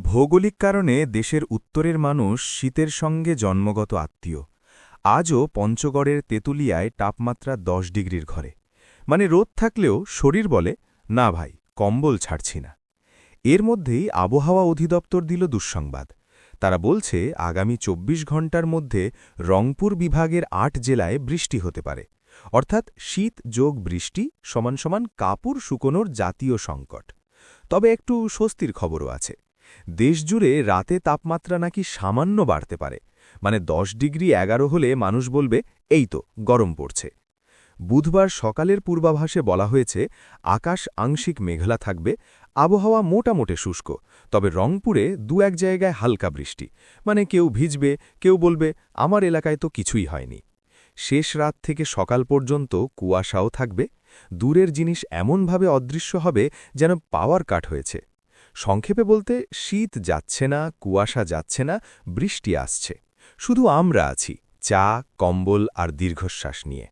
ভৌগোলিক কারণে দেশের উত্তরের মানুষ শীতের সঙ্গে জন্মগত আত্মীয়। আজও পঞ্চগড়ের তেঁতুলিয়ায় তাপমাত্রা ১০ ডিগ্রির ঘরে। মানে রোদ থাকলেও শরীর বলে, না ভাই, কম্বল ছাড়ছি না। এর মধ্যেই আবহাওয়া অধিদপ্তর দিল দুঃসংবাদ। তারা বলছে আগামী ২৪ ঘণ্টার মধ্যে রংপুর বিভাগের ৮ জেলায় বৃষ্টি হতে পারে। অর্থাৎ শীত যোগ বৃষ্টি সমান সমান কাপড় শুকোনোর জাতীয় সংকট। তবে একটু স্বস্তির খবরও আছে। দেশজুড়ে রাতে তাপমাত্রা নাকি সামান্য বাড়তে পারে। মানে ১০ ডিগ্রি ১১ হলে মানুষ বলবে, এই তো গরম পড়ছে। বুধবার সকালের পূর্বাভাসে বলা হয়েছে আকাশ আংশিক মেঘলা থাকবে, আবহাওয়া মোটামুটি শুষ্ক, তবে রংপুরে দু-এক জায়গায় হালকা বৃষ্টি। মানে কেউ ভিজবে, কেউ বলবে আমার এলাকায় তো কিছুই হয়নি। শেষ রাত থেকে সকাল পর্যন্ত কুয়াশাও থাকবে। দূরের জিনিস এমনভাবে অদৃশ্য হবে যেন পাওয়ার কাট হয়েছে। সংক্ষেপে বলতে, শীত যাচ্ছে না, কুয়াশা যাচ্ছে না, বৃষ্টি আসছে। শুধু আমরা আছি, চা, কম্বল আর দীর্ঘশ্বাস নিয়ে।